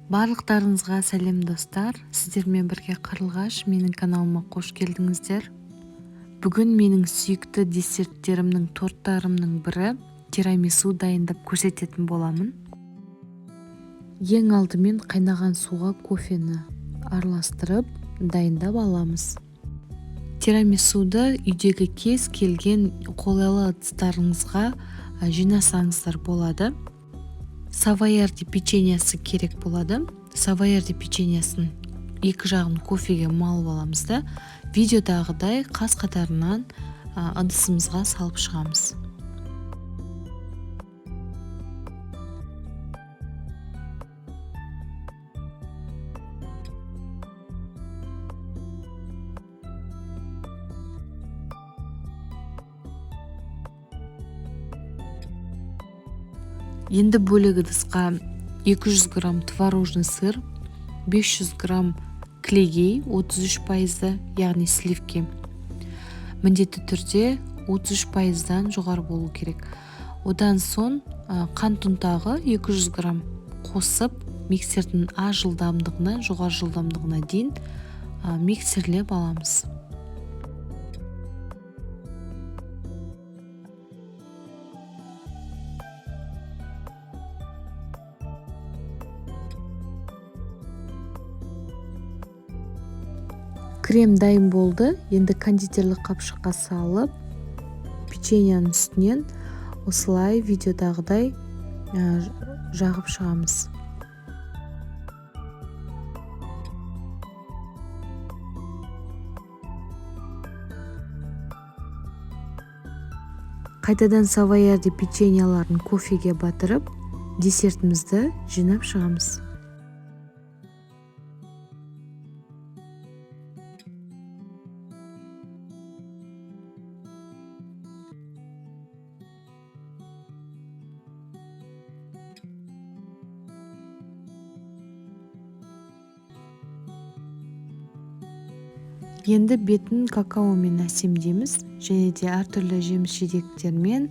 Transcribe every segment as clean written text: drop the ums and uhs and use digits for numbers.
Барлықтарыңызға сәлем достар. Сіздермен бірге Қарлығаш, менің каналыма қош келдіңіздер. Бүгін менің сүйікті десерттерімнің, торттарымның бірі тирамису дайындап көрсететін боламын. Ең алдымен қайнаған суға кофені араластырып дайындап аламыз. Тирамисуды үйдегі кез келген қолайлы ыдыстарыңызға жинасаңыздар болады. Савоярди печеньесі керек болады. Савоярди печеньесін екі жағын кофеге малып аламыз да, видеодағыдай қас қатарынан ыдысымызға салып шығамыз. Енді бөлек ыдысқа 200 грамм творожный сыр, 500 грамм клегей 33%, яғни сливки. Міндетті түрде 33%-дан жоғары болу керек. Одан соң қант ұнтағы 200 грамм қосып, миксердің аз жылдамдығына, жоғары жылдамдығына дейін миксерлеп аламыз. Крем дайын болды. Енді кондитерлік қапшыққа салып, печеньенің үстінен осылай видеодағыдай жағып шығамыз. Қайтадан савоярди печеньеларын кофеге батырып, десертімізді жинап шығамыз. Енді бетін какаомен әсемдейміз, және де әртүрлі жеміс-жидектермен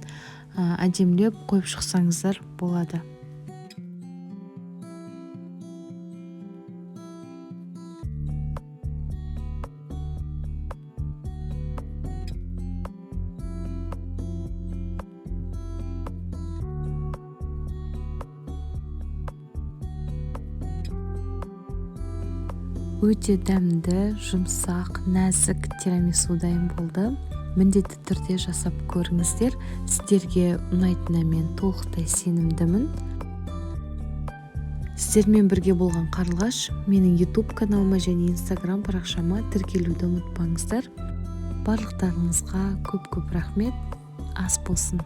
әдемілеп қойып шықсаңыздар болады. Өте дәмді, жұмсақ, нәзік тирамису дайын болды. Міндетті түрде жасап көріңіздер. Сіздерге ұнайтынына мен толықтай сенімдімін. Сіздермен бірге болған Қарлығаш, менің YouTube каналыма және Instagram парақшама тіркелуді ұмытпаңыздар. Барлықтарыңызға көп-көп рахмет. Ас болсын.